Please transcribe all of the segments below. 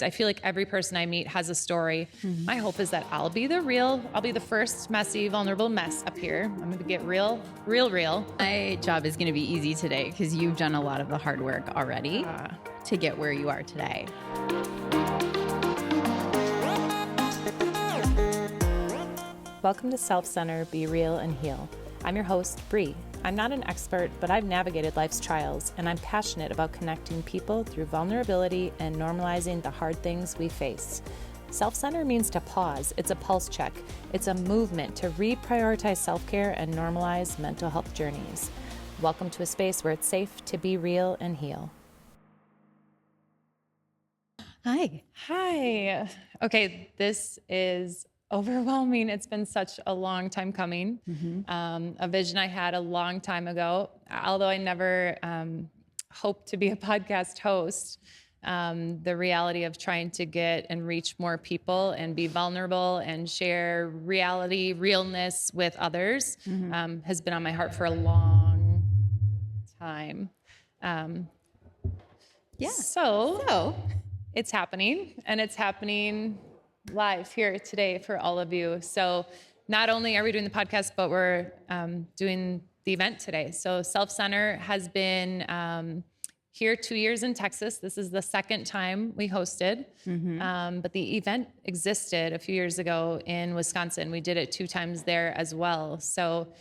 I feel like every person I meet has a story. My hope is that I'll be the first messy, vulnerable mess up here. I'm going to get real. My job is going to be easy today because you've done a lot of the hard work already to get where you are today. Welcome to Self-Center, Be Real, and Heal. I'm your host, Bri. I'm not an expert, but I've navigated life's trials, and I'm passionate about connecting people through vulnerability and normalizing the hard things we face. Self-center means to pause. It's a pulse check. It's a movement to reprioritize self-care and normalize mental health journeys. Welcome to a space where it's safe to be real and heal. Hi. Okay, this is overwhelming. It's been such a long time coming. A vision I had a long time ago, although I never hoped to be a podcast host. The reality of trying to get and reach more people and be vulnerable and share realness with others has been on my heart for a long time. So it's happening, and it's happening live here today for all of you. So not only are we doing the podcast, but we're doing the event today. So Self-Center has been here 2 years in Texas. This is the second time we hosted, but the event existed a few years ago in Wisconsin. We did it 2 times there as well. So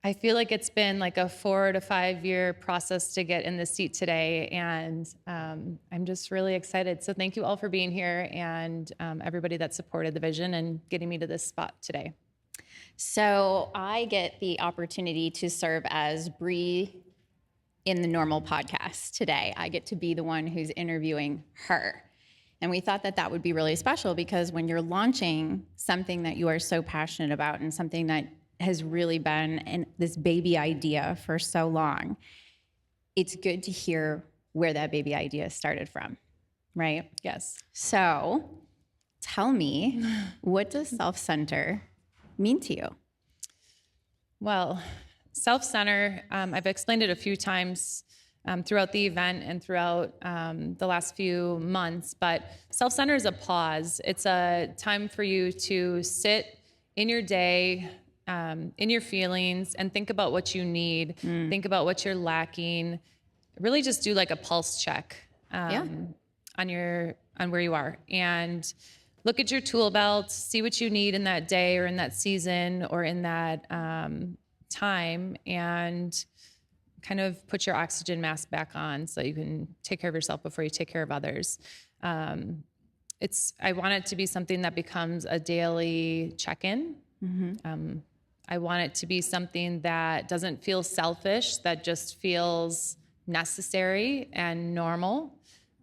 I feel like it's been like a 4 to 5 year process to get in the seat today. And I'm just really excited. So thank you all for being here, and everybody that supported the vision and getting me to this spot today. So I get the opportunity to serve as Bri in the normal podcast today. I get to be the one who's interviewing her. And we thought that that would be really special because when you're launching something that you are so passionate about and something that has really been this baby idea for so long, it's good to hear where that baby idea started from, right? Yes. So tell me, what does self-center mean to you? Well, self-center, I've explained it a few times throughout the event and throughout the last few months, but self-center is a pause. It's a time for you to sit in your day, in your feelings, and think about what you need, think about what you're lacking, really just do like a pulse check on where you are, and look at your tool belt, see what you need in that day or in that season or in that time, and kind of put your oxygen mask back on so you can take care of yourself before you take care of others. I want it to be something that becomes a daily check-in. I want it to be something that doesn't feel selfish, that just feels necessary and normal.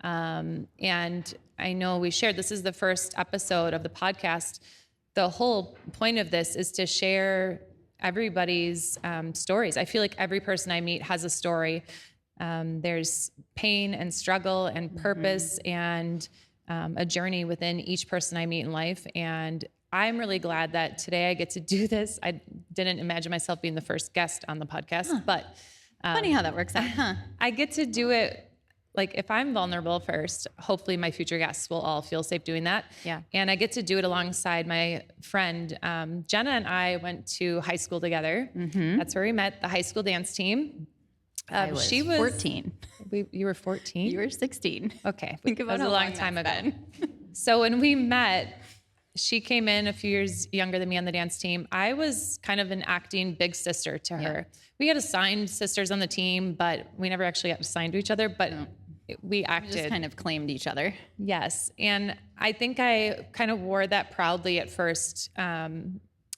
And I know we shared, this is the first episode of the podcast. The whole point of this is to share everybody's stories. I feel like every person I meet has a story. There's pain and struggle and purpose and a journey within each person I meet in life. And I'm really glad that today I get to do this. I didn't imagine myself being the first guest on the podcast, but Funny how that works out, huh? I get to do it. Like if I'm vulnerable first, hopefully my future guests will all feel safe doing that. Yeah. And I get to do it alongside my friend. Jenna and I went to high school together. That's where we met, the high school dance team. She was 14. You were 14? You were 16. Okay. Think about that was a long time ago. So when we met, she came in a few years younger than me on the dance team. I was kind of an acting big sister to her. We had assigned sisters on the team, but we never actually got assigned to each other, but we acted. We just kind of claimed each other. Yes. And I think I kind of wore that proudly at first.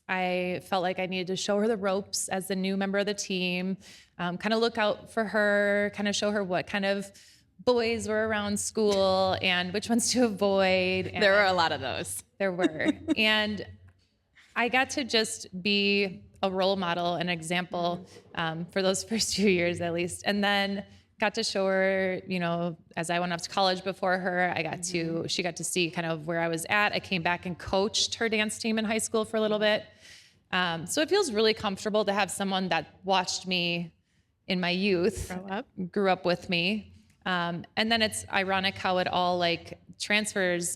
I felt like I needed to show her the ropes as the new member of the team, kind of look out for her, kind of show her what kind of boys were around school and which ones to avoid. And there were a lot of those. There were. And I got to just be a role model, an example for those first few years at least. And then got to show her, as I went off to college before her, she got to see kind of where I was at. I came back and coached her dance team in high school for a little bit. So it feels really comfortable to have someone that watched me in my youth, grew up with me. And then it's ironic how it all transfers.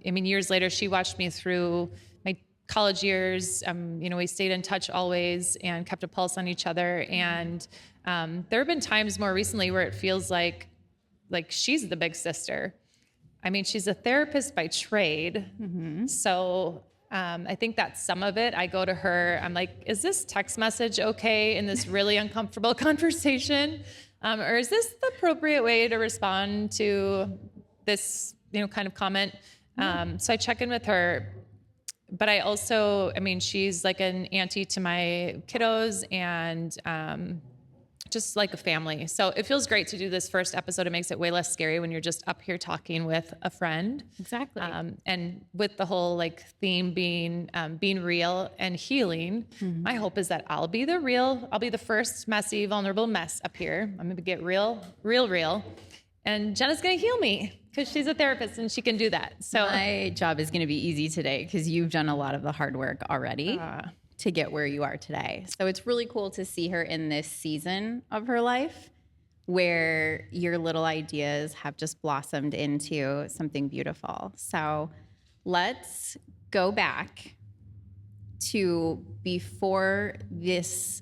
Years later, she watched me through my college years. We stayed in touch always and kept a pulse on each other. And there have been times more recently where it feels like she's the big sister. She's a therapist by trade. So I think that's some of it. I go to her, I'm like, is this text message okay in this really uncomfortable conversation? Or is this the appropriate way to respond to this, kind of comment? So I check in with her, but I also, she's like an auntie to my kiddos and just like a family. So it feels great to do this first episode. It makes it way less scary when you're just up here talking with a friend. Exactly. And with the whole theme being real and healing, my hope is that I'll be the first messy, vulnerable mess up here. I'm going to get real. And Jenna's going to heal me because she's a therapist and she can do that. So my job is going to be easy today because you've done a lot of the hard work already. To get where you are today. So it's really cool to see her in this season of her life where your little ideas have just blossomed into something beautiful. So let's go back to before this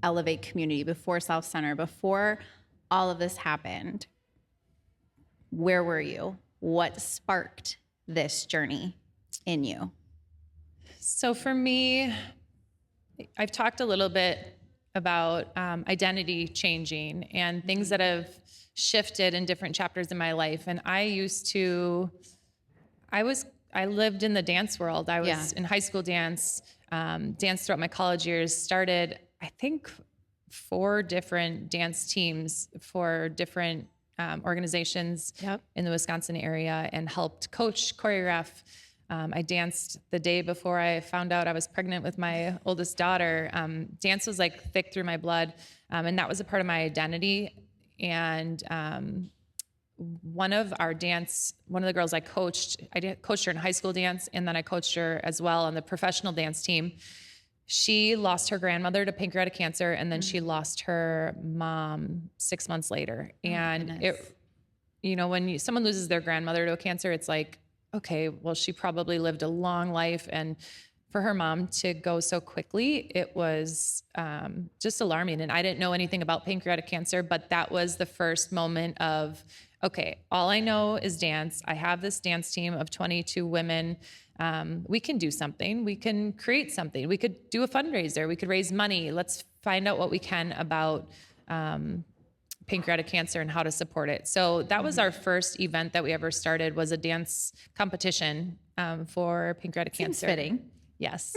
Elevate community, before Self-Center, before all of this happened. Where were you? What sparked this journey in you? So for me, I've talked a little bit about identity changing and things that have shifted in different chapters in my life. And I lived in the dance world. I was in high school dance, danced throughout my college years, started, I think, 4 different dance teams for different organizations in the Wisconsin area and helped coach, choreograph. I danced the day before I found out I was pregnant with my oldest daughter. Dance was thick through my blood, and that was a part of my identity. And one of the girls I coached her in high school dance, and then I coached her as well on the professional dance team. She lost her grandmother to pancreatic cancer, and then she lost her mom 6 months later. And when someone loses their grandmother to a cancer, it's like, okay, well, she probably lived a long life. And for her mom to go so quickly, it was just alarming. And I didn't know anything about pancreatic cancer, but that was the first moment of, okay, all I know is dance. I have this dance team of 22 women. We can do something. We can create something. We could do a fundraiser. We could raise money. Let's find out what we can about pancreatic cancer and how to support it. So that was our first event that we ever started, was a dance competition for pancreatic cancer. Fitting. Yes.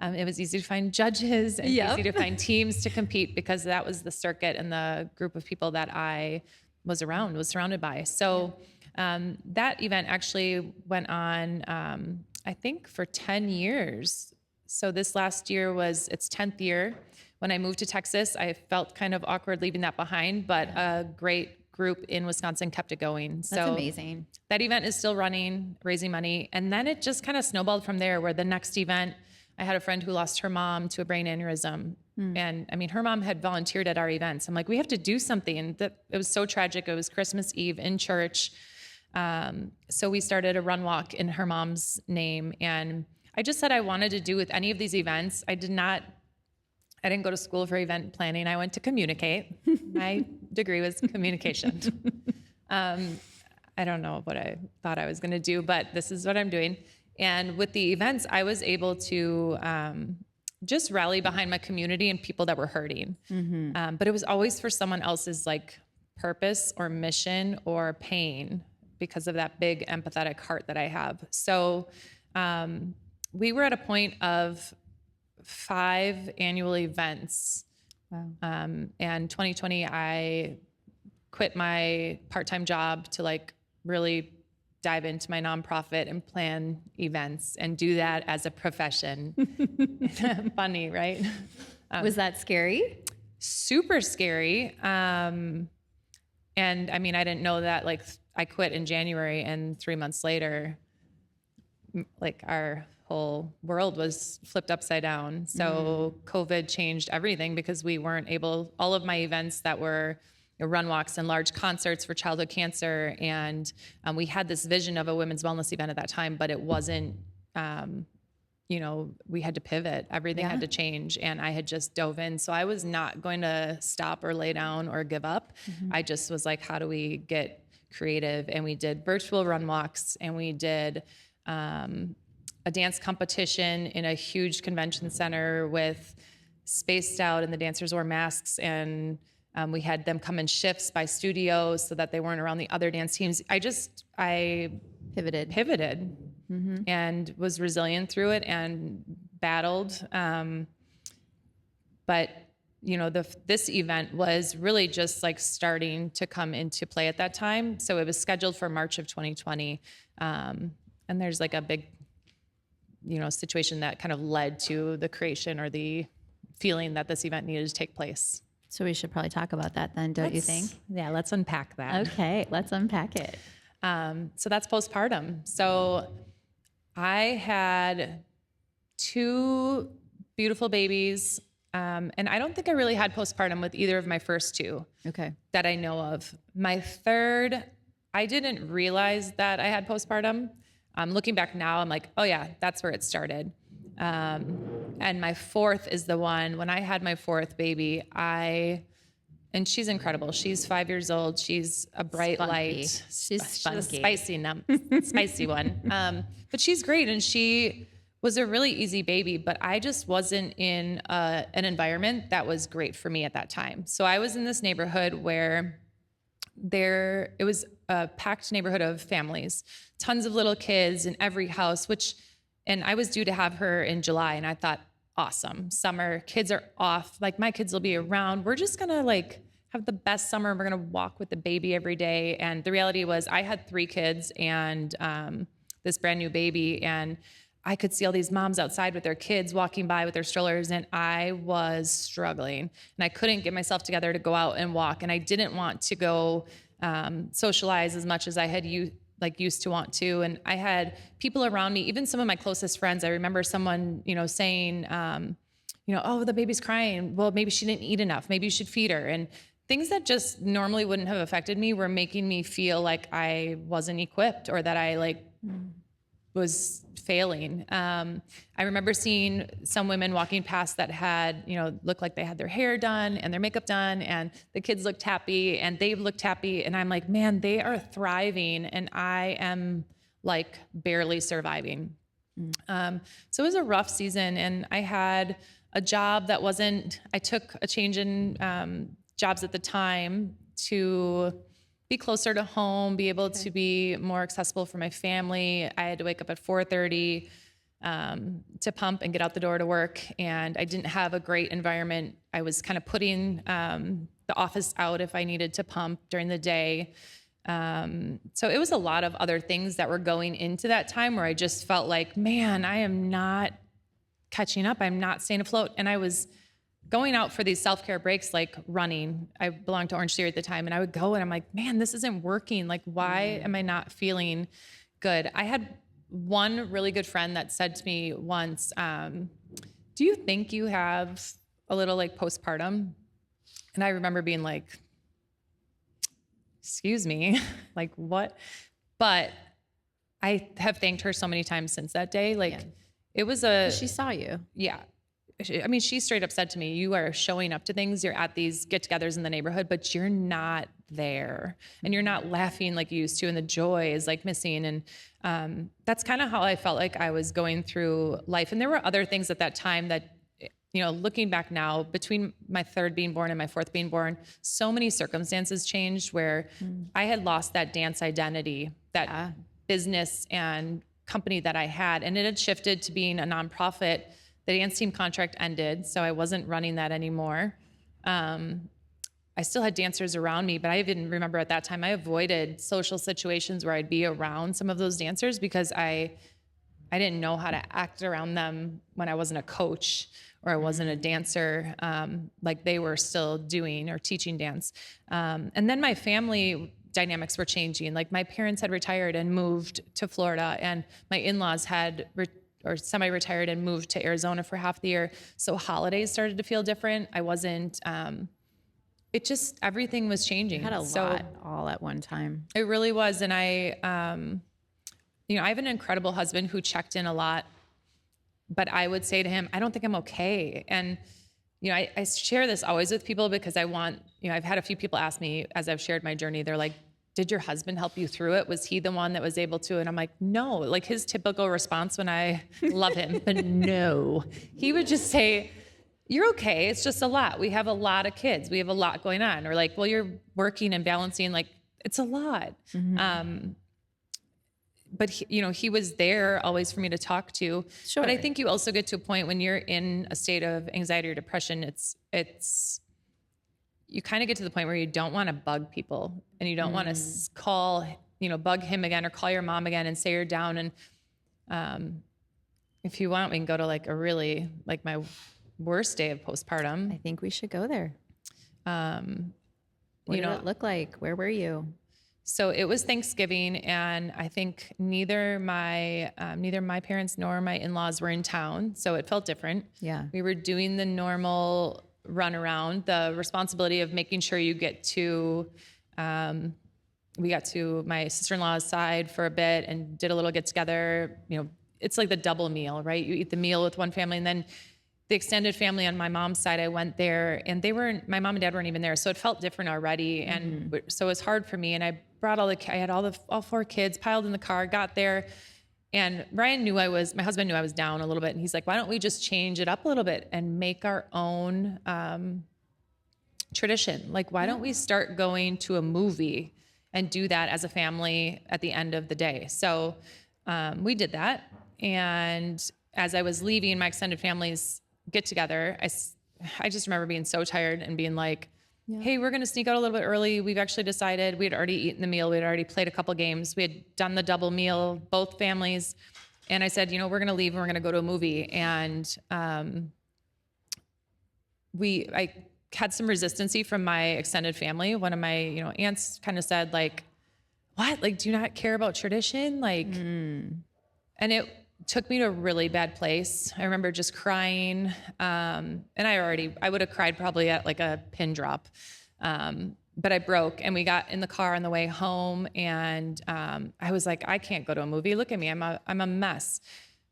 It was easy to find judges and easy to find teams to compete because that was the circuit and the group of people that I was surrounded by. So that event actually went on, I think, for 10 years. So this last year was its 10th year. When I moved to Texas, I felt kind of awkward leaving that behind, but a great group in Wisconsin kept it going. That's amazing. That event is still running, raising money. And then it just kind of snowballed from there, where the next event, I had a friend who lost her mom to a brain aneurysm. And her mom had volunteered at our events. I'm like, we have to do something. And it was so tragic. It was Christmas Eve in church. So we started a run walk in her mom's name. And I just said I wanted to do with any of these events. I didn't go to school for event planning. I went to communicate. My degree was communication. I don't know what I thought I was going to do, but this is what I'm doing. And with the events, I was able to just rally behind my community and people that were hurting. But it was always for someone else's purpose or mission or pain because of that big empathetic heart that I have. So we were at a point of 5 annual events. Wow. And 2020, I quit my part-time job to really dive into my nonprofit and plan events and do that as a profession. Funny, right? Was that scary? Super scary. And I didn't know that, I quit in January and 3 months later, our whole world was flipped upside down. So COVID changed everything because we weren't able, all of my events that were run walks and large concerts for childhood cancer. And we had this vision of a women's wellness event at that time, but it wasn't, we had to pivot. Everything had to change. And I had just dove in. So I was not going to stop or lay down or give up. I just was like, how do we get creative? And we did virtual run walks, and we did a dance competition in a huge convention center with spaced out, and the dancers wore masks, and we had them come in shifts by studios so that they weren't around the other dance teams. I pivoted and was resilient through it and battled. But this event was really just like starting to come into play at that time. So it was scheduled for March of 2020. And there's like a big, situation that kind of led to the creation or the feeling that this event needed to take place. So we should probably talk about that then, don't you think? Yeah, let's unpack that. Okay, let's unpack it. So that's postpartum. So I had 2 beautiful babies. And I don't think I really had postpartum with either of my first 2 that I know of. My third, I didn't realize that I had postpartum. Looking back now, I'm like, oh yeah, that's where it started. And my 4th is the one, when I had my 4th baby, and she's incredible. She's 5 years old. She's a bright light. She's spunky. A spicy one. But she's great. And she was a really easy baby, but I just wasn't in an environment that was great for me at that time. So I was in this neighborhood where it was a packed neighborhood of families, tons of little kids in every house, and I was due to have her in July, and I thought, awesome, summer, kids are off, like my kids will be around. We're just gonna like have the best summer. We're gonna walk with the baby every day. And the reality was I had 3 kids and this brand new baby, and I could see all these moms outside with their kids walking by with their strollers, and I was struggling, and I couldn't get myself together to go out and walk. And I didn't want to go socialize as much as I had used to want to. And I had people around me, even some of my closest friends. I remember someone, saying, oh, the baby's crying. Well, maybe she didn't eat enough. Maybe you should feed her. And things that just normally wouldn't have affected me were making me feel like I wasn't equipped, or that I was failing. I remember seeing some women walking past that had, looked like they had their hair done and their makeup done, and the kids looked happy and they looked happy. And I'm like, man, they are thriving, and I am like barely surviving. So it was a rough season, and I had a job that I took a change in jobs at the time to be closer to home, be able to be more accessible for my family. I had to wake up at 4:30 to pump and get out the door to work. And I didn't have a great environment. I was kind of putting the office out if I needed to pump during the day. So it was a lot of other things that were going into that time where I just felt like, man, I am not catching up. I'm not staying afloat. And I was going out for these self-care breaks, like running. I belonged to Orange Theory at the time, and I would go and I'm like, man, this isn't working. Like, why am I not feeling good? I had one really good friend that said to me once, do you think you have a little like postpartum? And I remember being like, excuse me, like what? But I have thanked her so many times since that day. It was she saw you. Yeah. I mean, she straight up said to me, you are showing up to things, you're at these get-togethers in the neighborhood, but you're not there, and you're not laughing like you used to, and the joy is like missing. And that's kind of how I felt like I was going through life. And there were other things at that time that, looking back now, between my 3rd being born and my 4th being born, so many circumstances changed where I had lost that dance identity, that business and company that I had, and it had shifted to being a nonprofit. The dance team contract ended, so I wasn't running that anymore. I still had dancers around me, but I didn't remember at that time. I avoided social situations where I'd be around some of those dancers because I didn't know how to act around them when I wasn't a coach or I wasn't a dancer, like they were still doing or teaching dance. And then my family dynamics were changing. Like my parents had retired and moved to Florida, and my in-laws had or semi-retired and moved to Arizona for half the year. So holidays started to feel different. I wasn't everything was changing. Had a lot all at one time. It really was. And I have an incredible husband who checked in a lot, but I would say to him, I don't think I'm okay. And, I share this always with people because I've had a few people ask me as I've shared my journey, they're like, did your husband help you through it? Was he the one that was able to? And I'm like, no, like his typical response when I love him, but no, he would just say, you're okay. It's just a lot. We have a lot of kids. We have a lot going on. Or like, well, you're working and balancing, like it's a lot. Mm-hmm. But he was there always for me to talk to. Sure. But I think you also get to a point when you're in a state of anxiety or depression, you kind of get to the point where you don't want to bug people and you don't want to bug him again or call your mom again and say you're down. And if you want, we can go to like a really, like my worst day of postpartum. I think we should go there. What did it look like? Where were you? So it was Thanksgiving, and I think neither my parents nor my in-laws were in town, so it felt different. Yeah. We were doing the normal runaround, the responsibility of making sure you get to, we got to my sister-in-law's side for a bit and did a little get together. It's like the double meal, right? You eat the meal with one family, and then the extended family on my mom's side, I went there and my mom and dad weren't even there. So it felt different already. And so it was hard for me. And I brought I had all 4 kids piled in the car, got there. And Ryan my husband knew I was down a little bit. And he's like, why don't we just change it up a little bit and make our own tradition? Like, why don't we start going to a movie and do that as a family at the end of the day? So we did that. And as I was leaving my extended family's get together, I just remember being so tired and being like, hey, we're going to sneak out a little bit early. We've actually decided we had already eaten the meal. We had already played a couple games. We had done the double meal, both families. And I said, we're going to leave and we're going to go to a movie. And I had some resistancy from my extended family. One of my, aunts kind of said like, what? Like, do you not care about tradition? Like, and it took me to a really bad place. I remember just crying. And I would have cried probably at like a pin drop. But I broke, and we got in the car on the way home, and I was like, I can't go to a movie. Look at me. I'm a mess.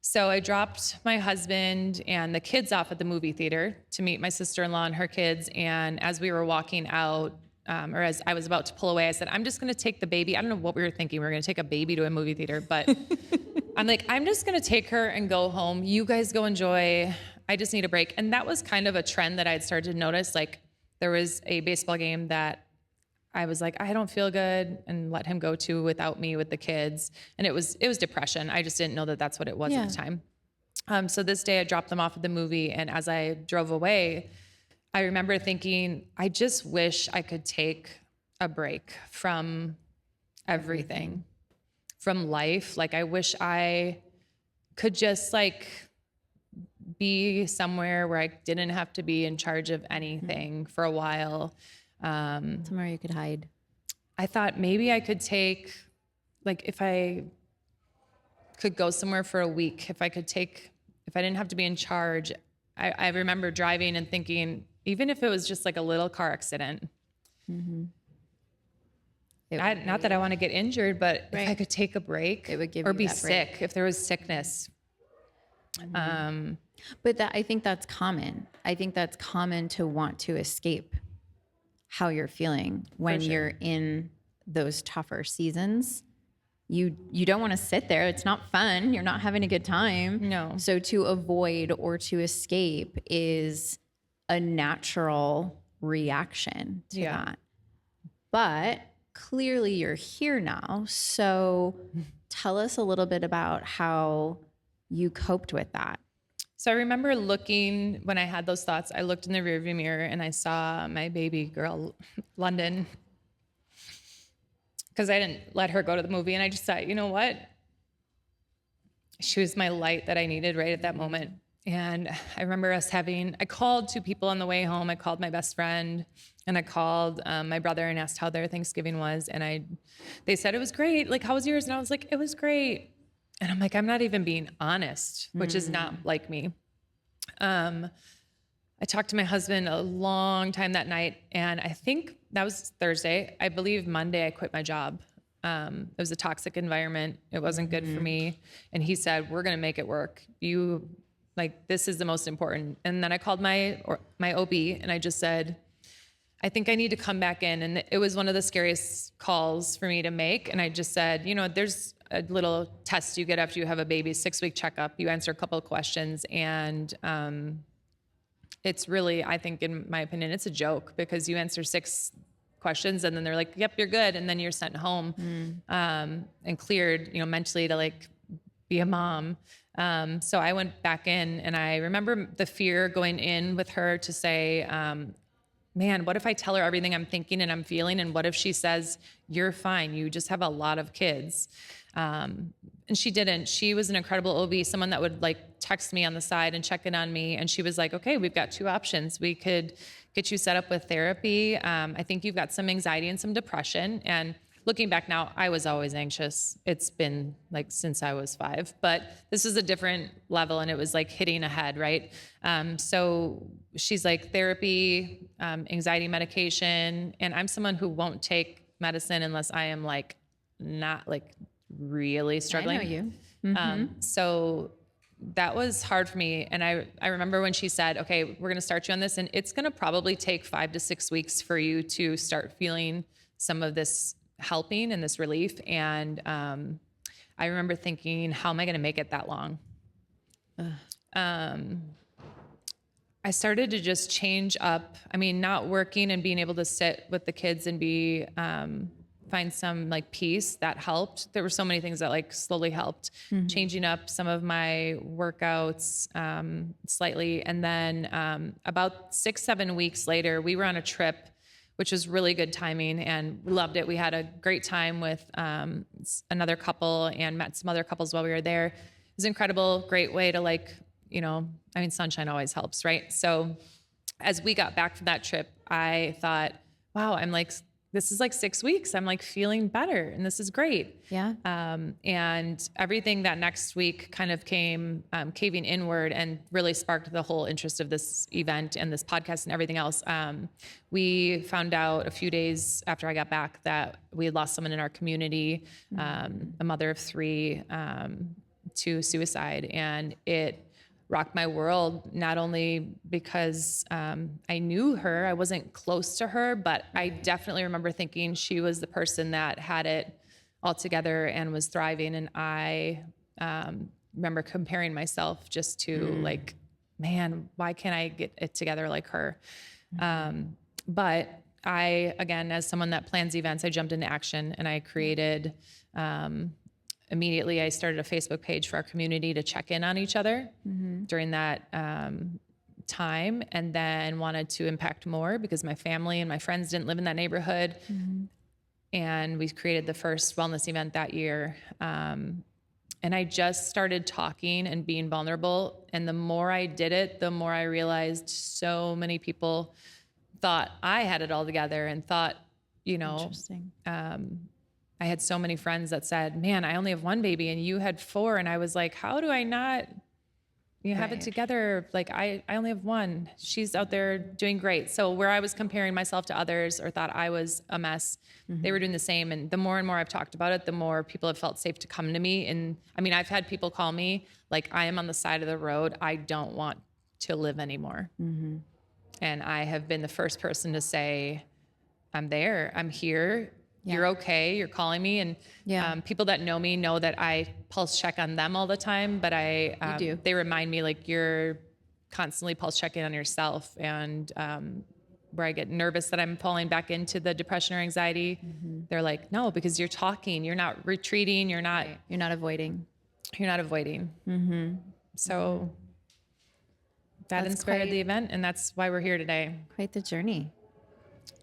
So I dropped my husband and the kids off at the movie theater to meet my sister-in-law and her kids. And as we were walking out, or as I was about to pull away, I said, I'm just going to take the baby. I don't know what we were thinking. We were going to take a baby to a movie theater, but I'm like, I'm just going to take her and go home. You guys go enjoy. I just need a break. And that was kind of a trend that I had started to notice. Like, there was a baseball game that I was like, I don't feel good, and let him go to without me with the kids. And it was depression. I just didn't know that that's what it was at the time. So this day I dropped them off at the movie. And as I drove away, I remember thinking, I just wish I could take a break from everything, from life. Like, I wish I could just like be somewhere where I didn't have to be in charge of anything for a while. Somewhere you could hide. I thought maybe I could take, like, if I could go somewhere for a week, if I didn't have to be in charge. I remember driving and thinking, even if it was just like a little car accident, not that I want to get injured, but if I could take a break, it would give or you be that sick, break. if there was sickness. But I think that's common. I think that's common to want to escape how you're feeling when you're in those tougher seasons. You don't want to sit there. It's not fun. You're not having a good time. No. So to avoid or to escape is a natural reaction to that. But clearly you're here now. So tell us a little bit about how you coped with that. So I remember looking, when I had those thoughts, I looked in the rearview mirror and I saw my baby girl, London, because I didn't let her go to the movie. And I just thought, you know what? She was my light that I needed right at that moment. And I remember I called 2 people on the way home. I called my best friend, and I called my brother and asked how their Thanksgiving was. And they said it was great. Like, how was yours? And I was like, it was great. And I'm like, I'm not even being honest, which is not like me. I talked to my husband a long time that night, and I think that was Thursday. I believe Monday I quit my job. It was a toxic environment. It wasn't good for me. And he said, we're going to make it work. This is the most important. And then I called my OB and I just said, I think I need to come back in. And it was one of the scariest calls for me to make. And I just said, there's a little test you get after you have a baby, 6-week checkup. You answer a couple of questions, and it's really, I think, in my opinion, it's a joke, because you answer 6 questions and then they're like, yep, you're good. And then you're sent home and cleared, mentally to be a mom. So I went back in, and I remember the fear going in with her to say, man, what if I tell her everything I'm thinking and I'm feeling? And what if she says, you're fine, you just have a lot of kids? And she didn't. She was an incredible OB, someone that would text me on the side and check in on me. And she was like, okay, we've got 2 options. We could get you set up with therapy. I think you've got some anxiety and some depression. And looking back now, I was always anxious. It's been since I was 5, but this is a different level, and it was hitting a head, right? So she's like, therapy, anxiety medication. And I'm someone who won't take medicine unless I am not really struggling. I know you. Mm-hmm. So that was hard for me. And I remember when she said, okay, we're going to start you on this, and it's going to probably take 5 to 6 weeks for you to start feeling some of this helping and this relief. And I remember thinking, how am I going to make it that long? I started to just change up. Not working and being able to sit with the kids and find some peace, that helped. There were so many things that slowly helped. Mm-hmm. Changing up some of my workouts slightly. And then about 6-7 weeks later, we were on a trip, which was really good timing, and we loved it. We had a great time with another couple and met some other couples while we were there. It was incredible, great way to sunshine always helps, right? So as we got back from that trip, I thought, wow, this is 6 weeks. I'm feeling better, and this is great. Yeah. And everything that next week kind of came caving inward and really sparked the whole interest of this event and this podcast and everything else. We found out a few days after I got back that we had lost someone in our community, a mother of 3, to suicide. And it rocked my world, not only because I knew her, I wasn't close to her, but I definitely remember thinking she was the person that had it all together and was thriving. And I remember comparing myself just to man, why can't I get it together like her? But I, again, as someone that plans events, I jumped into action, and I created immediately, I started a Facebook page for our community to check in on each other during that time, and then wanted to impact more because my family and my friends didn't live in that neighborhood. And we created the first wellness event that year. And I just started talking and being vulnerable. And the more I did it, the more I realized so many people thought I had it all together and thought, Interesting. I had so many friends that said, man, I only have 1 baby and you had 4. And I was like, how do I not have it together? I only have 1. She's out there doing great. So where I was comparing myself to others or thought I was a mess, they were doing the same. And the more and more I've talked about it, the more people have felt safe to come to me. And I've had people call me I am on the side of the road. I don't want to live anymore. And I have been the first person to say, I'm there, I'm here. Yeah. You're okay. You're calling me. And people that know me know that I pulse check on them all the time, but they remind me you're constantly pulse checking on yourself. And where I get nervous that I'm falling back into the depression or anxiety, they're like, no, because you're talking, you're not retreating. You're not avoiding. So that inspired the event, and that's why we're here today. Quite the journey.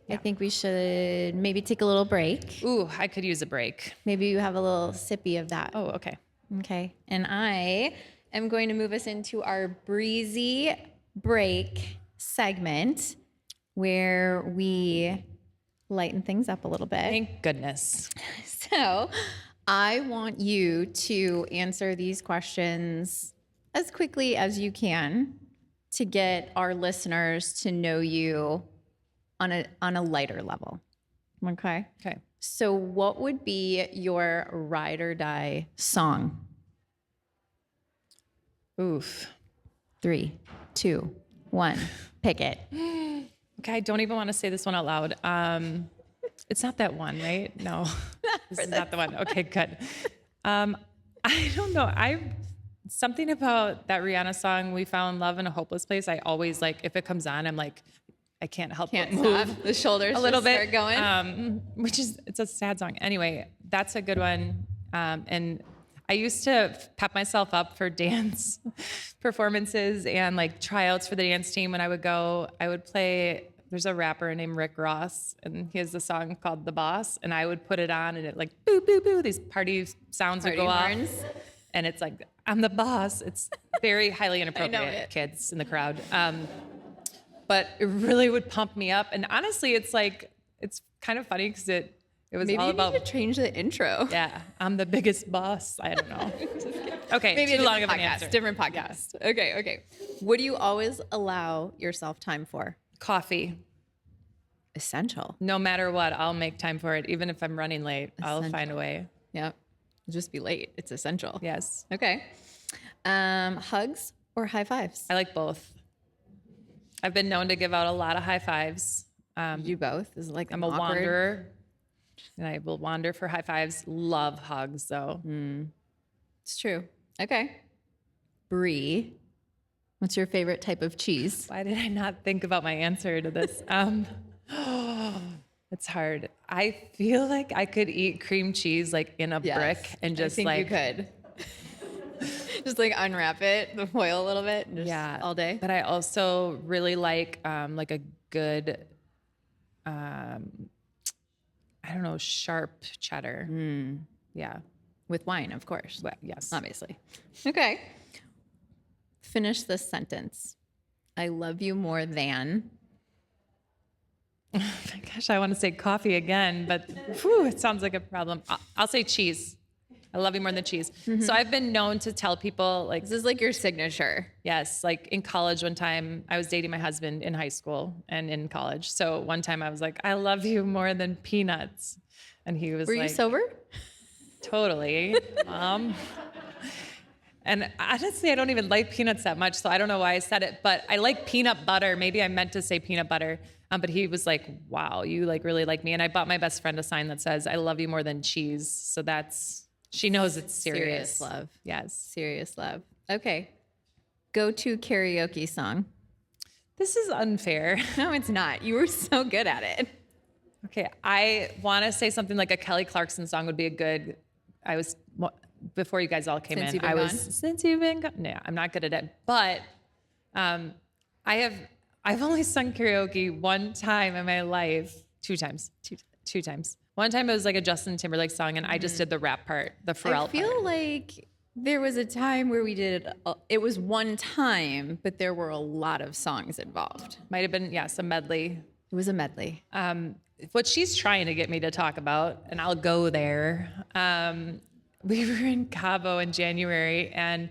I think we should maybe take a little break. Ooh, I could use a break. Maybe you have a little sippy of that. Oh, okay. Okay. And I am going to move us into our breezy break segment where we lighten things up a little bit. Thank goodness. So I want you to answer these questions as quickly as you can. to get our listeners to know you on a lighter level. Okay. Okay. So what would be your ride or die song? Oof. 3, 2, 1. Pick it. Okay, I don't even want to say this one out loud. It's not that one, right? No, this is not the one. Okay, good. I don't know. Something about that Rihanna song, "We Found Love in a Hopeless Place." I always like, if it comes on, I'm like, I can't help but move Stop. The shoulders a little bit. start going. It's a sad song. Anyway, that's a good one. And I used to pep myself up for dance performances and like tryouts for the dance team. When I would go, I would play. There's a rapper named Rick Ross, and he has a song called "The Boss," and I would put it on, and it like boo boo boo. These party sounds would go off, and it's like, I'm the boss. It's very highly inappropriate, kids in the crowd. But it really would pump me up, and honestly, it's kind of funny because it was Maybe all you about. need to change the intro. Yeah, I'm the biggest boss. I don't know. Okay, Maybe too long of an podcast. answer. Different podcast. Okay. What do you always allow yourself time for? Coffee. Essential. No matter what, I'll make time for it. Even if I'm running late, I'll find a way. Yep. Just be late. It's essential. Yes. Okay. Hugs or high fives? I like both. I've been known to give out a lot of high fives. You do both? Is it like I'm a wanderer, and I will wander for high fives. Love hugs, though. It's true. Okay. Bri, what's your favorite type of cheese? Why did I not think about my answer to this? It's hard. I feel like I could eat cream cheese like in a brick and just I think you could. Just like unwrap it, the foil a little bit, and just all day. But I also really like a good, I don't know, sharp cheddar. Yeah. With wine, of course. Well, yes. Obviously. Okay. Finish this sentence. I love you more than. Oh my gosh, I want to say coffee again, but it sounds like a problem. I'll say cheese. I love you more than cheese. So I've been known to tell people like, This is like your signature. yes, like in college one time, I was dating my husband in high school and in college. So one time I was like, I love you more than peanuts. And he was Were like, you sober? totally, Mom. And honestly, I don't even like peanuts that much, so I don't know why I said it, but I like peanut butter. Maybe I meant to say peanut butter. But he was like, wow, you like really like me. And I bought my best friend a sign that says, I love you more than cheese. So she knows it's serious. Serious love. Yes. Serious love. Okay. Go-to karaoke song. This is unfair. No, it's not. You were so good at it. Okay. I want to say something like a Kelly Clarkson song would be before you guys all came Since in. You've Been Gone? Since You've Been Gone. No, I'm not good at it. But I've only sung karaoke one time in my life. Two times. One time it was like a Justin Timberlake song, and I just did the rap part, the Pharrell part. I feel like there was a time where we did it was one time, but there were a lot of songs involved. Might have been, yes, a medley. It was a medley. What she's trying to get me to talk about, and I'll go there. We were in Cabo in January, and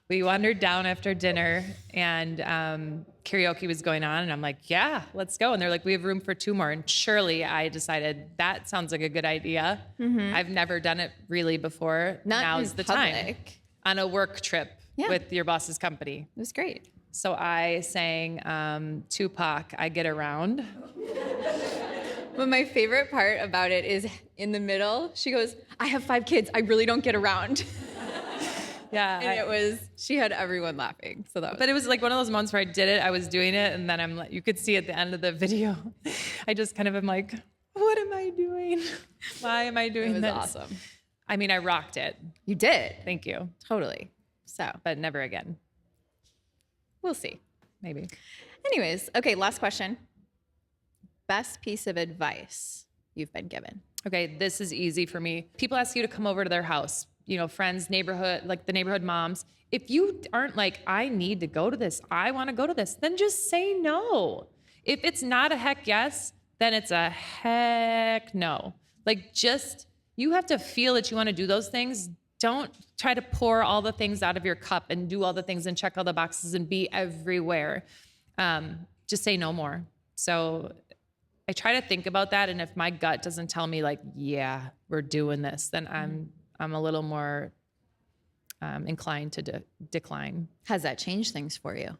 we wandered down after dinner, and karaoke was going on, and I'm like, yeah, let's go. And they're like, we have room for 2 more. And surely I decided that sounds like a good idea. I've never done it really before. Now's the time. On a work trip with your boss's company. It was great. So I sang Tupac, I Get Around. But my favorite part about it is in the middle, she goes, I have 5 kids. I really don't get around. Yeah. And she had everyone laughing. So that was. But it was like one of those moments where I did it, I was doing it, and then I'm like, you could see at the end of the video, I just kind of am like, what am I doing? Why am I doing this? It was awesome. I mean, I rocked it. You did. Thank you. Totally. So, But never again. we'll see. Maybe. Anyways, okay, last question. Best piece of advice you've been given? Okay, this is easy for me. People ask you to come over to their house, friends, neighborhood, like the neighborhood moms. If you aren't like, I need to go to this, I want to go to this, then just say no. If it's not a heck yes, then it's a heck no. Like you have to feel that you want to do those things. don't try to pour all the things out of your cup and do all the things and check all the boxes and be everywhere. Just say no more. So I try to think about that. And if my gut doesn't tell me like, yeah, we're doing this, then I'm a little more inclined to decline. Has that changed things for you?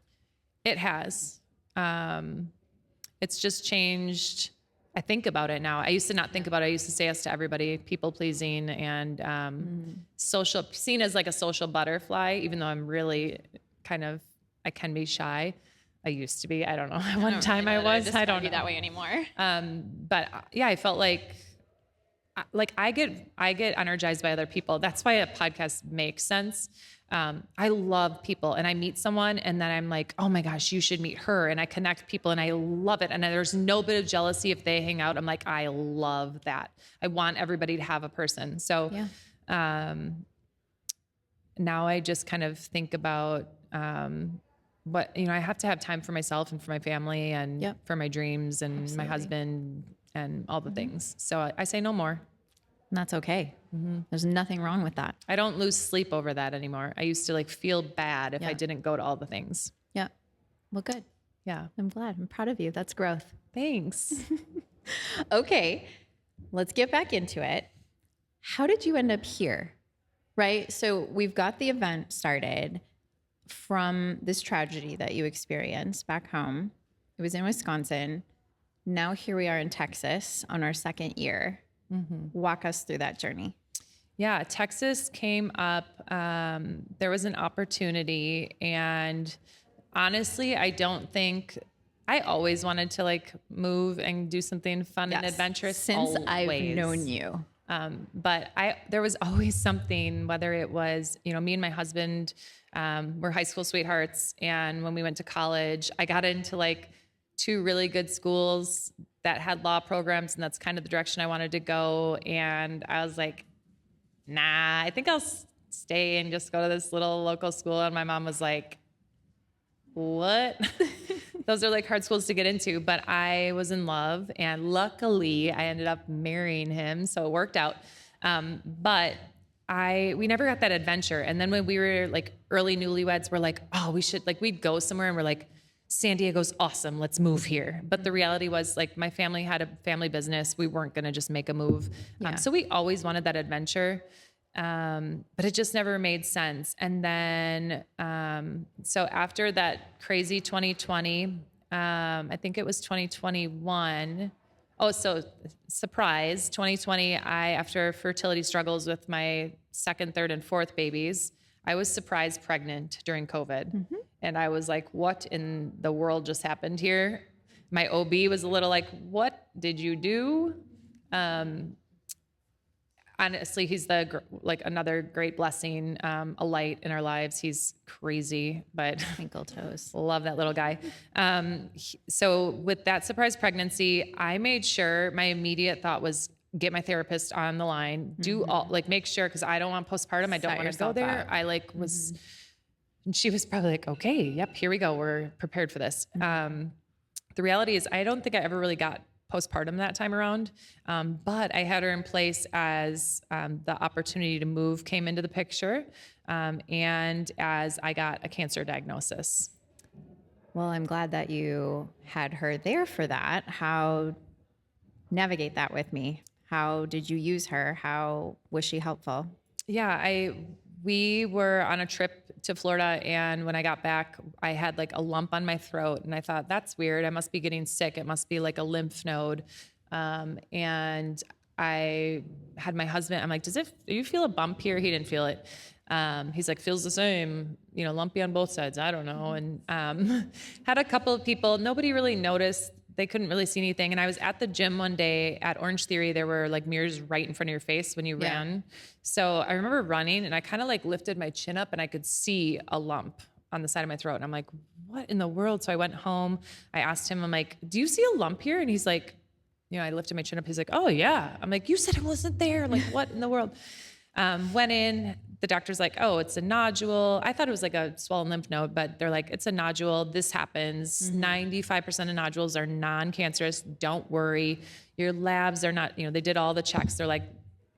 It has. It's just changed. I think about it now. I used to not think about it. I used to say yes to everybody, people pleasing, and seen as like a social butterfly, even though I'm really I can be shy. I used to be. I don't know. One time I was. I don't know that way anymore. But yeah, I felt like I get energized by other people. That's why a podcast makes sense. I love people, and I meet someone and then I'm like, oh my gosh, you should meet her. And I connect people and I love it. And there's no bit of jealousy if they hang out. I'm like, I love that. I want everybody to have a person. So, now I just kind of think about, but I have to have time for myself and for my family and for my dreams and my husband and all the things. So I say no more. And that's okay. There's nothing wrong with that. I don't lose sleep over that anymore. I used to like feel bad if I didn't go to all the things. Yeah. Well, good. Yeah. I'm glad. I'm proud of you. That's growth. Thanks. Okay. Let's get back into it. How did you end up here? Right? So we've got the event started from this tragedy that you experienced back home. It was in Wisconsin. Now here we are in Texas on our second year. Walk us through that journey. Yeah, Texas came up. There was an opportunity, and honestly, I always wanted to like move and do something fun and adventurous since I've known you. But there was always something, whether it was, me and my husband, were high school sweethearts. And when we went to college, I got into like 2 really good schools that had law programs, and that's kind of the direction I wanted to go. And I was like, nah, I think I'll stay and just go to this little local school. And my mom was like, what? Those are like hard schools to get into. But I was in love, and luckily I ended up marrying him, so it worked out. But we never got that adventure. And then when we were like early newlyweds, we're like, oh, we should, like, we'd go somewhere, and we're like, San Diego's awesome, let's move here. But the reality was, like, my family had a family business. We weren't gonna just make a move. So we always wanted that adventure. But it just never made sense. And then, so after that crazy 2020, I think it was 2021. Oh, so surprise, 2020, after fertility struggles with my 2nd, 3rd, and 4th babies, I was surprised pregnant during COVID. And I was like, what in the world just happened here? My OB was a little like, what did you do? Honestly, he's another great blessing, a light in our lives. He's crazy, but Twinkle toes. Love that little guy. So with that surprise pregnancy, I made sure my immediate thought was get my therapist on the line, do all, like, make sure, because I don't want postpartum. I don't want to go there. I was, and she was probably like, okay, yep, here we go. We're prepared for this. The reality is I don't think I ever really got postpartum that time around. But I had her in place as the opportunity to move came into the picture, and as I got a cancer diagnosis. Well, I'm glad that you had her there for that. How navigate that with me? How did you use her? How was she helpful? Yeah, we were on a trip to Florida, and when I got back, I had like a lump on my throat, and I thought, that's weird. I must be getting sick. It must be like a lymph node. And I had my husband, I'm like, do you feel a bump here? He didn't feel it. He's like, feels the same, lumpy on both sides. I don't know. And had a couple of people, nobody really noticed. They couldn't really see anything. And I was at the gym one day at Orange Theory. There were like mirrors right in front of your face when you ran. So I remember running, and I kind of like lifted my chin up, and I could see a lump on the side of my throat. And I'm like, what in the world? So I went home. I asked him, I'm like, do you see a lump here? And he's like, I lifted my chin up. He's like, oh yeah. I'm like, you said it wasn't there. Like, what in the world? Went in, the doctor's like, oh, it's a nodule. I thought it was like a swollen lymph node, but they're like, it's a nodule. This happens. 95% of nodules are non-cancerous. Don't worry. Your labs are not, they did all the checks. They're like,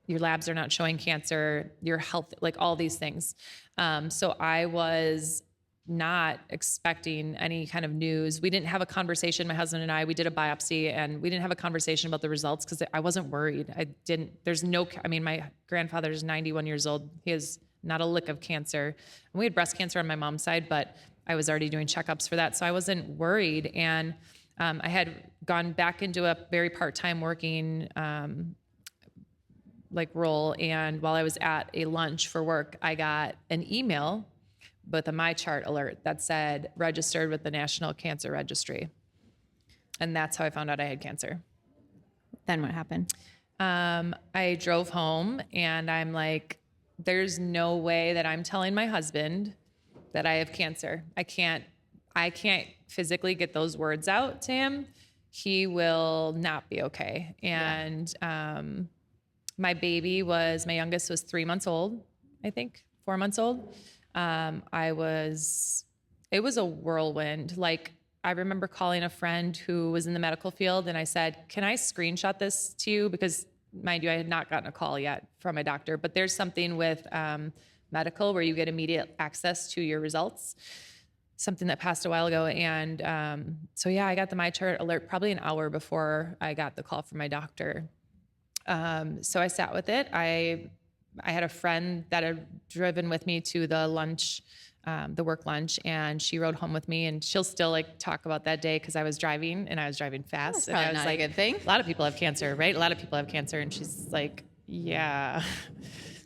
your labs are not showing cancer, your health, like all these things. So I was not expecting any kind of news. We didn't have a conversation, my husband and I, we did a biopsy and we didn't have a conversation about the results because I wasn't worried. My grandfather's 91 years old. He has not a lick of cancer. And we had breast cancer on my mom's side, but I was already doing checkups for that. So I wasn't worried. And I had gone back into a very part-time working role. And while I was at a lunch for work, I got an email with a My Chart alert that said registered with the National Cancer Registry. And that's how I found out I had cancer. Then what happened? I drove home and I'm like, there's no way that I'm telling my husband that I have cancer. I can't physically get those words out to him. He will not be okay. And my youngest was 3 months old, I think, 4 months old. It was a whirlwind. Like, I remember calling a friend who was in the medical field and I said, can I screenshot this to you? Because mind you, I had not gotten a call yet from a doctor, but there's something with medical where you get immediate access to your results, something that passed a while ago. And I got the My Chart alert probably an hour before I got the call from my doctor. So I sat with it. I had a friend that had driven with me to the lunch, the work lunch, and she rode home with me, and she'll still talk about that day because I was driving and I was driving fast. That's probably and I was not a good thing. A lot of people have cancer, right? A lot of people have cancer. And she's like, yeah,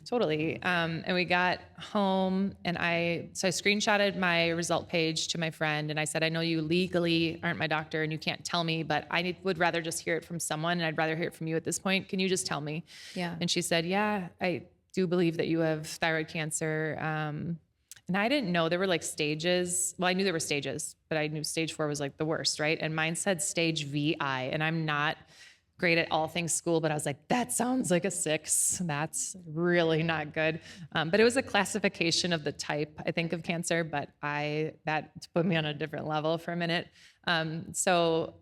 totally. And we got home and I screenshotted my result page to my friend and I said, I know you legally aren't my doctor and you can't tell me, but I would rather just hear it from someone and I'd rather hear it from you at this point. Can you just tell me? Yeah. And she said, yeah, I do believe that you have thyroid cancer. And I didn't know there were stages. Well, I knew there were stages, but I knew stage 4 was the worst, right? And mine said stage VI, and I'm not great at all things school, but I was like, that sounds like a 6. That's really not good. But it was a classification of the type, I think, of cancer, but that put me on a different level for a minute. So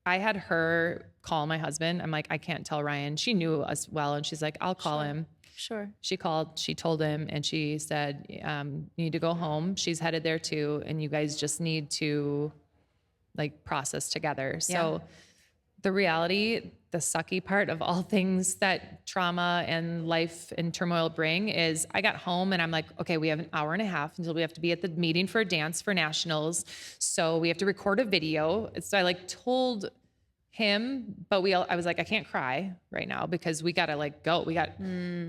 I had her call my husband. I'm like, I can't tell Ryan. She knew us well, and she's like, I'll call him. Sure. She called, she told him, and she said, you need to go home. She's headed there too, and you guys just need to process together. So the reality, the sucky part of all things that trauma and life and turmoil bring is I got home and I'm like, okay, we have an hour and a half until we have to be at the meeting for a dance for nationals. So we have to record a video. So I told him, but I was like, I can't cry right now because we gotta go.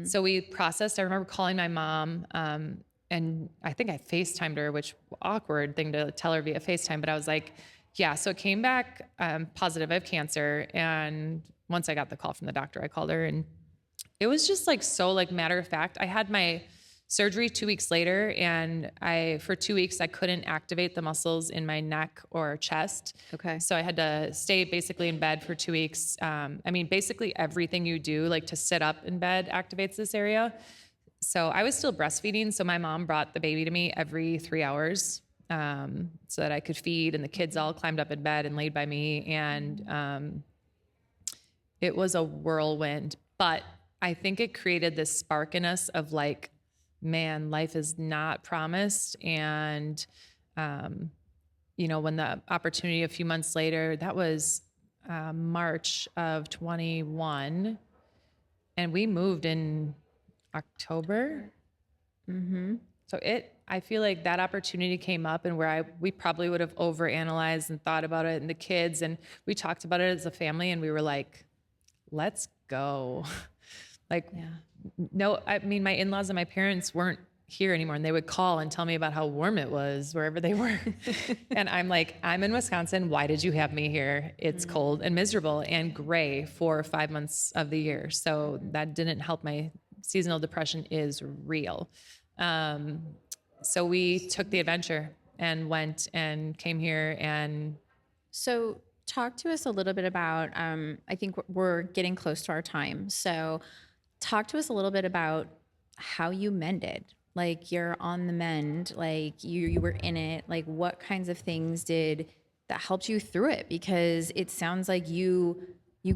So we processed. I remember calling my mom, and I think I FaceTimed her, which awkward thing to tell her via FaceTime, but I was like, yeah. So it came back positive. I have cancer. And once I got the call from the doctor, I called her and it was just so matter of fact. I had my surgery 2 weeks later, and for 2 weeks, I couldn't activate the muscles in my neck or chest. Okay. So I had to stay basically in bed for 2 weeks. Basically everything you do, to sit up in bed activates this area. So I was still breastfeeding. So my mom brought the baby to me every 3 hours so that I could feed, and the kids all climbed up in bed and laid by me. And it was a whirlwind, but I think it created this spark in us of man, life is not promised. And, when the opportunity a few months later, that was March of 21, and we moved in October. Mm-hmm. So I feel like that opportunity came up, and we probably would have overanalyzed and thought about it, and the kids, and we talked about it as a family, and we were like, let's go. No, my in-laws and my parents weren't here anymore, and they would call and tell me about how warm it was wherever they were. And I'm like, I'm in Wisconsin. Why did you have me here? It's cold and miserable and gray for 5 months of the year. So that didn't help. My seasonal depression is real. So we took the adventure and went and came here. And so talk to us a little bit about, I think we're getting close to our time. So talk to us a little bit about how you mended. You're on the mend, you were in it. What kinds of things did that helped you through it? Because it sounds like you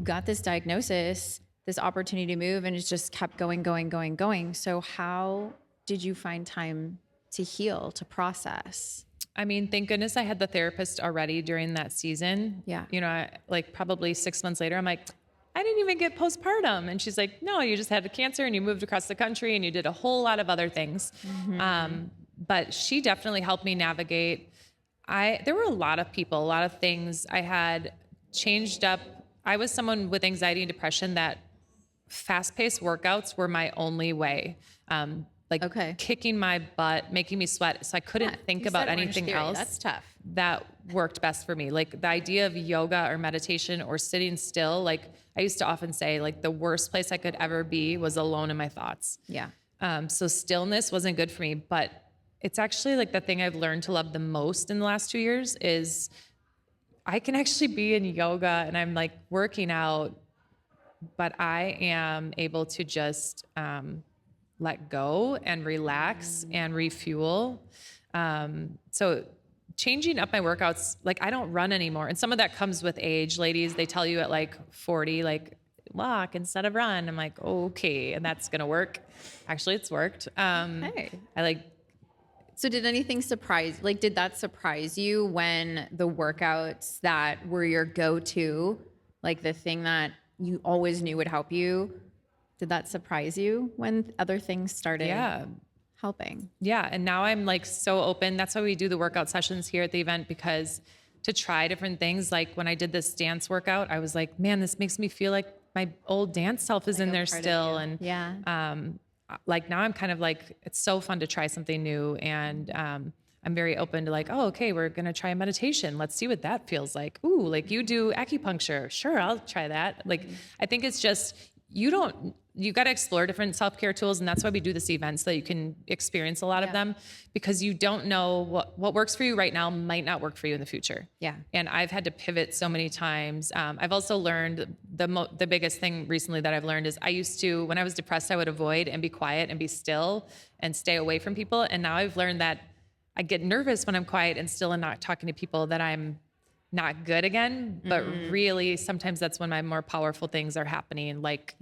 got this diagnosis this opportunity to move, and it just kept going. So how did you find time to heal, to process? I mean, thank goodness I had the therapist already during that season. Yeah. You know, like probably 6 months later, I'm like, I didn't even get postpartum. And she's like, no, you just had a cancer and you moved across the country and you did a whole lot of other things. But she definitely helped me navigate. There were a lot of people, a lot of things I had changed up. I was someone with anxiety and depression that fast-paced workouts were my only way. Kicking my butt, making me sweat. So I couldn't think about anything else. That's tough. That worked best for me. Like the idea of yoga or meditation or sitting still, like I used to often say, like the worst place I could ever be was alone in my thoughts. Yeah. So stillness wasn't good for me, but it's actually like the thing I've learned to love the most in the last 2 years is I can actually be in yoga and I'm like working out, but I am able to just, let go and relax and refuel. So changing up my workouts, like I don't run anymore. And some of that comes with age. Ladies, they tell you at like 40, like walk instead of run. I'm like, okay. And that's going to work. Actually, it's worked. So did anything did that surprise you when the workouts that were your go-to, like the thing that you always knew would help you, did that surprise you when other things started helping? Yeah. And now I'm like so open. That's why we do the workout sessions here at the event, because to try different things. Like when I did this dance workout, I was like, man, this makes me feel like my old dance self is in there still. And like now I'm kind of like, it's so fun to try something new. And I'm very open to like, oh, okay, we're going to try meditation. Let's see what that feels like. Ooh, like you do acupuncture. Sure. I'll try that. Like, I think it's just, you got to explore different self-care tools. And that's why we do this event, so that you can experience a lot of them, because you don't know what works for you right now might not work for you in the future. Yeah. And I've had to pivot so many times. I've also learned the biggest thing recently that I've learned is I used to, when I was depressed, I would avoid and be quiet and be still and stay away from people. And now I've learned that I get nervous when I'm quiet and still and not talking to people, that I'm not good again. But really, sometimes that's when my more powerful things are happening. Like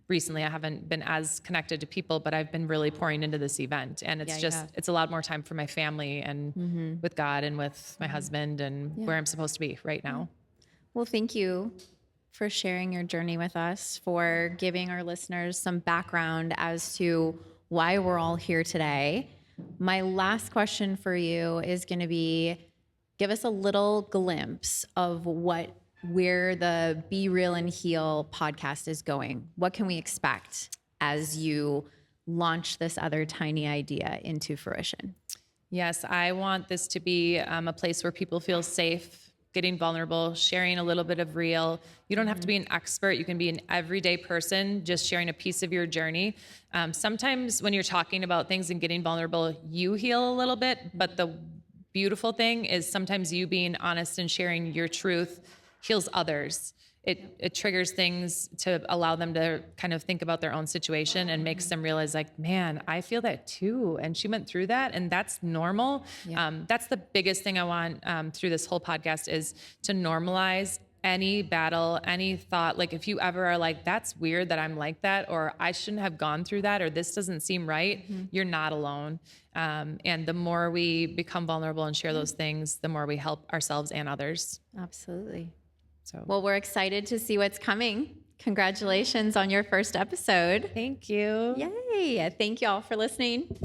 recently, I haven't been as connected to people, but I've been really pouring into this event. And it's it's a lot more time for my family and with God and with my husband and where I'm supposed to be right now. Well, thank you for sharing your journey with us, for giving our listeners some background as to why we're all here today. My last question for you is going to be, give us a little glimpse of where the Be Real and Heal podcast is going. What can we expect as you launch this other tiny idea into fruition? Yes, I want this to be a place where people feel safe, getting vulnerable, sharing a little bit of real. You don't have to be an expert. You can be an everyday person just sharing a piece of your journey. Sometimes when you're talking about things and getting vulnerable, you heal a little bit, but the beautiful thing is sometimes you being honest and sharing your truth heals others. It triggers things to allow them to kind of think about their own situation and makes them realize like, man, I feel that too. And she went through that and that's normal. Yeah. That's the biggest thing I want through this whole podcast is to normalize any battle, any thought. Like if you ever are like, that's weird that I'm like that, or I shouldn't have gone through that, or this doesn't seem right, you're not alone. And the more we become vulnerable and share those things, the more we help ourselves and others. Absolutely. So, well, we're excited to see what's coming. Congratulations on your first episode. Thank you. Yay. Thank you all for listening.